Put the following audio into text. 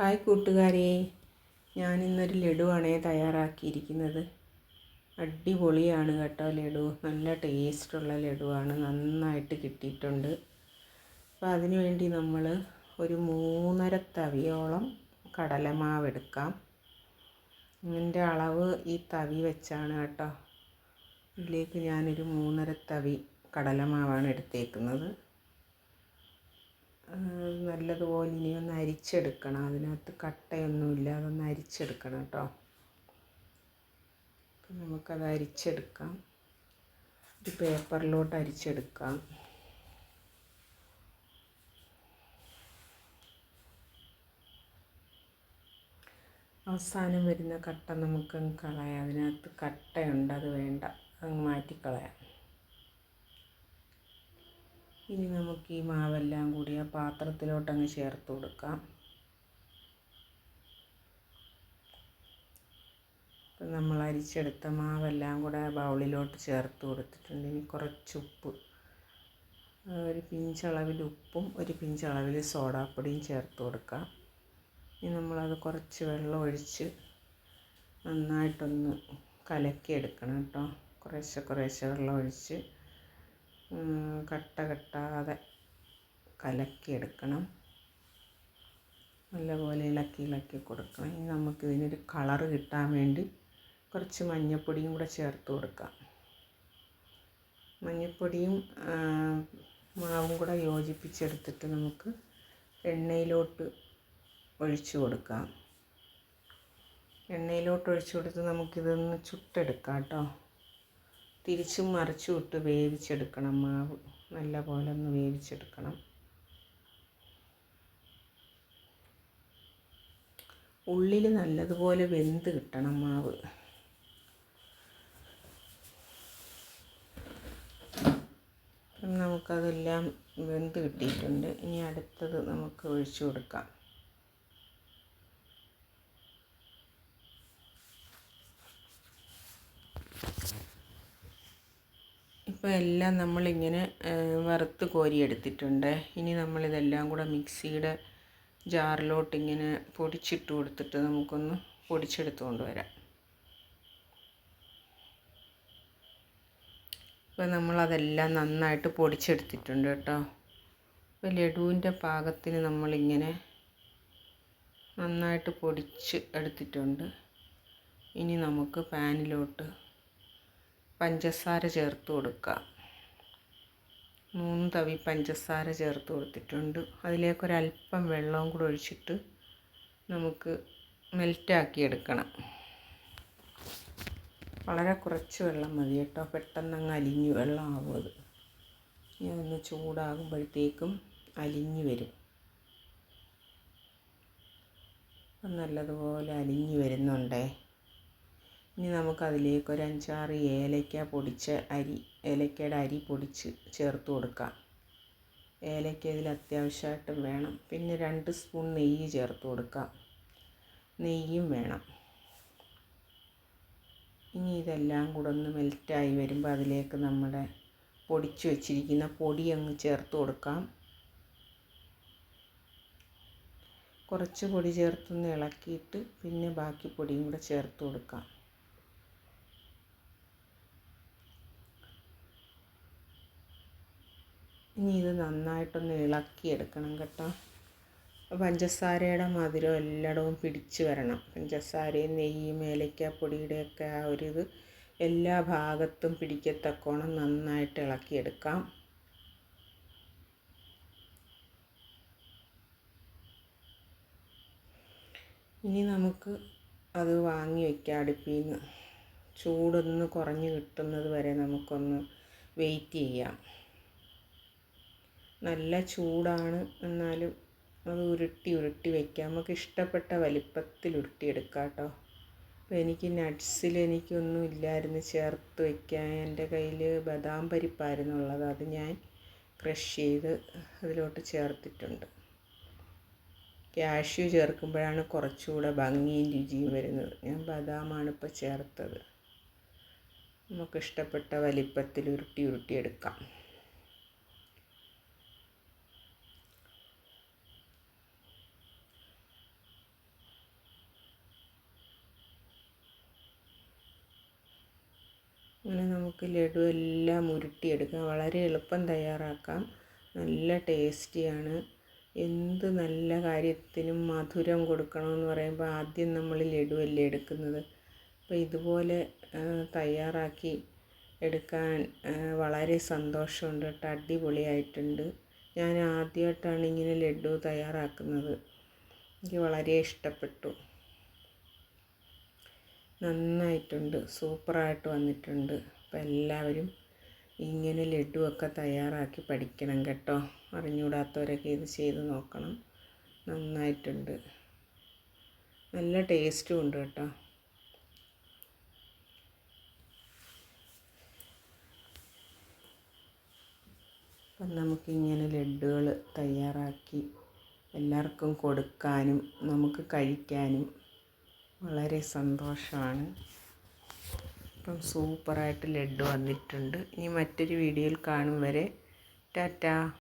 Hi കൂട്ടുകാരെ, ഞാനിന്നൊരു ലഡുവാണ് തയ്യാറാക്കിയിരിക്കുന്നത്. അടിപൊളിയാണ് കേട്ടോ ലഡു. നല്ല ടേസ്റ്റുള്ള ലഡുവാണ്, നന്നായിട്ട് കിട്ടിയിട്ടുണ്ട്. അപ്പോൾ അതിനു വേണ്ടി നമ്മൾ ഒരു 3.5 തവിയോളം കടലമാവ് എടുക്കാം. ഇതിൻ്റെ അളവ് ഈ തവി വെച്ചാണ് കേട്ടോ. ഇതിലേക്ക് ഞാനൊരു 3.5 തവി കടലമാവാണ് എടുത്തേക്കുന്നത്. നല്ലതുപോലെ ഇനി ഒന്ന് അരിച്ചെടുക്കണം. അതിനകത്ത് കട്ടയൊന്നുമില്ല, അതൊന്ന് അരിച്ചെടുക്കണം കേട്ടോ. അപ്പം നമുക്കത് അരിച്ചെടുക്കാം. ഒരു പേപ്പറിലോട്ട് അരിച്ചെടുക്കാം. അവസാനം വരുന്ന കട്ട നമുക്കങ്ങ് കളയാം. അതിനകത്ത് കട്ടയുണ്ട്, അത് വേണ്ട, അങ്ങ് മാറ്റിക്കളയാം. ഇനി നമുക്ക് ഈ മാവെല്ലാം കൂടി ആ പാത്രത്തിലോട്ടങ്ങ് ചേർത്ത് കൊടുക്കാം. ഇപ്പം നമ്മൾ അരിച്ചെടുത്ത മാവെല്ലാം കൂടെ ബൗളിലോട്ട് ചേർത്ത് കൊടുത്തിട്ടുണ്ട്. ഇനി കുറച്ച് ഉപ്പ്, ഒരു പിഞ്ചളവിൽ ഉപ്പും ഒരു പിഞ്ചളവിൽ സോഡാപ്പൊടിയും ചേർത്ത് കൊടുക്കാം. ഇനി നമ്മളത് കുറച്ച് വെള്ളം ഒഴിച്ച് നന്നായിട്ടൊന്ന് കലക്കിയെടുക്കണം കേട്ടോ. കുറേശ്ശെ വെള്ളം ഒഴിച്ച് കട്ട കെട്ടാതെ കലക്കിയെടുക്കണം. നല്ലപോലെ ഇളക്കി കൊടുക്കണം. ഇനി നമുക്കിതിനൊരു കളറ് കിട്ടാൻ വേണ്ടി കുറച്ച് മഞ്ഞൾപ്പൊടിയും കൂടെ ചേർത്ത് കൊടുക്കാം. മഞ്ഞൾപ്പൊടിയും മാവും കൂടെ യോജിപ്പിച്ചെടുത്തിട്ട് നമുക്ക് എണ്ണയിലോട്ട് ഒഴിച്ചു കൊടുക്കാം. എണ്ണയിലോട്ട് ഒഴിച്ചു കൊടുത്ത് നമുക്കിതൊന്ന് ചുട്ടെടുക്കാം കേട്ടോ. തിരിച്ചും മറിച്ചും ഇട്ട് വേവിച്ചെടുക്കണം. മാവ് നല്ല പോലെ ഒന്ന് വേവിച്ചെടുക്കണം. ഉള്ളിൽ നല്ലതുപോലെ വെന്ത് കിട്ടണം മാവ്. നമുക്കതെല്ലാം വെന്ത് കിട്ടിയിട്ടുണ്ട്. ഇനി അടുത്തത് നമുക്ക് ഒഴിച്ചു കൊടുക്കാം. ഇപ്പോൾ എല്ലാം നമ്മളിങ്ങനെ വറുത്ത് കോരിയെടുത്തിട്ടുണ്ട്. ഇനി നമ്മളിതെല്ലാം കൂടെ മിക്സിയുടെ ജാറിലോട്ട് ഇങ്ങനെ പൊടിച്ചിട്ട് കൊടുത്തിട്ട് നമുക്കൊന്ന് പൊടിച്ചെടുത്ത് കൊണ്ടുവരാം. ഇപ്പോൾ നമ്മളതെല്ലാം നന്നായിട്ട് പൊടിച്ചെടുത്തിട്ടുണ്ട് കേട്ടോ. ഇപ്പോൾ ലഡുവിൻ്റെ പാകത്തിന് നമ്മളിങ്ങനെ നന്നായിട്ട് പൊടിച്ച് എടുത്തിട്ടുണ്ട്. ഇനി നമുക്ക് പാനിലോട്ട് പഞ്ചസാര ചേർത്ത് കൊടുക്കാം. 3 തവി പഞ്ചസാര ചേർത്ത് കൊടുത്തിട്ടുണ്ട്. അതിലേക്കൊരല്പം വെള്ളവും കൂടെ ഒഴിച്ചിട്ട് നമുക്ക് മെൽറ്റാക്കി എടുക്കണം. വളരെ കുറച്ച് വെള്ളം മതി കേട്ടോ, പെട്ടെന്നങ്ങ് അലിഞ്ഞ് വെള്ളമാവും അത്. ഇനി അതൊന്ന് ചൂടാകുമ്പോഴത്തേക്കും അലിഞ്ഞ് വരും. നല്ലതുപോലെ അലിഞ്ഞ് വരുന്നുണ്ടേ. ഇനി നമുക്കതിലേക്ക് ഒരു 5-6 ഏലക്ക പൊടിച്ച ഏലക്കയുടെ അരി പൊടിച്ച് ചേർത്ത് കൊടുക്കാം. ഏലക്ക ഇതിൽ അത്യാവശ്യമായിട്ടും വേണം. പിന്നെ 2 സ്പൂൺ നെയ്യ് ചേർത്ത് കൊടുക്കാം. നെയ്യും വേണം. ഇനി ഇതെല്ലാം കൂടെ ഒന്ന് മെൽറ്റായി വരുമ്പോൾ അതിലേക്ക് നമ്മുടെ പൊടിച്ച് വെച്ചിരിക്കുന്ന പൊടി അങ്ങ് ചേർത്ത് കൊടുക്കാം. കുറച്ച് പൊടി ചേർത്തൊന്ന് ഇളക്കിയിട്ട് പിന്നെ ബാക്കി പൊടിയും കൂടെ ചേർത്ത് കൊടുക്കാം. ഇനി ഇത് നന്നായിട്ടൊന്ന് ഇളക്കിയെടുക്കണം കേട്ടോ. പഞ്ചസാരയുടെ മധുരം എല്ലായിടവും പിടിച്ച് വരണം. പഞ്ചസാരയും നെയ്യും ഏലക്കാപ്പൊടിയുടെയൊക്കെ ആ ഒരിത് എല്ലാ ഭാഗത്തും പിടിക്കത്തക്കോണം നന്നായിട്ട് ഇളക്കിയെടുക്കാം. ഇനി നമുക്ക് അത് വാങ്ങി വയ്ക്കാം അടുപ്പിൽ നിന്ന്. ചൂടൊന്ന് കുറഞ്ഞ് കിട്ടുന്നത് വരെ നമുക്കൊന്ന് വെയിറ്റ് ചെയ്യാം. നല്ല ചൂടാണ്, എന്നാലും അത് ഉരുട്ടി വയ്ക്കാം. നമുക്ക് ഇഷ്ടപ്പെട്ട വലിപ്പത്തിൽ ഉരുട്ടിയെടുക്കാം കേട്ടോ. അപ്പോൾ എനിക്ക് നട്ട്സിൽ എനിക്കൊന്നും ഇല്ലായിരുന്നു ചേർത്ത് വയ്ക്കാൻ. എൻ്റെ കയ്യിൽ ബദാം പരിപ്പായിരുന്നു ഉള്ളത്. അത് ഞാൻ ക്രഷ് ചെയ്ത് അതിലോട്ട് ചേർത്തിട്ടുണ്ട്. കാഷ്യൂ ചേർക്കുമ്പോഴാണ് കുറച്ചുകൂടെ ഭംഗിയും രുചിയും വരുന്നത്. ഞാൻ ബദാമാണ് ഇപ്പോൾ ചേർത്തത്. നമുക്കിഷ്ടപ്പെട്ട വലിപ്പത്തിൽ ഉരുട്ടിയെടുക്കാം. അങ്ങനെ നമുക്ക് ലഡു എല്ലാം ഉരുട്ടിയെടുക്കാം. വളരെ എളുപ്പം തയ്യാറാക്കാം. നല്ല ടേസ്റ്റിയാണ്. എന്ത് നല്ല കാര്യത്തിനും മധുരം കൊടുക്കണമെന്ന് പറയുമ്പോൾ ആദ്യം നമ്മൾ ലഡുവല്ലേ എടുക്കുന്നത്. അപ്പോൾ ഇതുപോലെ തയ്യാറാക്കി എടുക്കാൻ വളരെ സന്തോഷമുണ്ട് കേട്ടോ. അടിപൊളിയായിട്ടുണ്ട്. ഞാൻ ആദ്യമായിട്ടാണ് ഇങ്ങനെ ലഡു തയ്യാറാക്കുന്നത്. എനിക്ക് വളരെ ഇഷ്ടപ്പെട്ടു. നന്നായിട്ടുണ്ട്, സൂപ്പറായിട്ട് വന്നിട്ടുണ്ട്. അപ്പോൾ എല്ലാവരും ഇങ്ങനെ ലഡുവൊക്കെ തയ്യാറാക്കി പഠിക്കണം കേട്ടോ. അറിഞ്ഞുകൂടാത്തവരൊക്കെ ഇത് ചെയ്ത് നോക്കണം. നന്നായിട്ടുണ്ട്, നല്ല ടേസ്റ്റും ഉണ്ട് കേട്ടോ. അപ്പം നമുക്കിങ്ങനെ ലഡുകൾ തയ്യാറാക്കി എല്ലാവർക്കും കൊടുക്കാനും നമുക്ക് കഴിക്കാനും വളരെ സന്തോഷമാണ്. അപ്പം സൂപ്പറായിട്ട് ലഡു വന്നിട്ടുണ്ട്. ഇനി മറ്റൊരു വീഡിയോയിൽ കാണും വരെ ടാറ്റാ.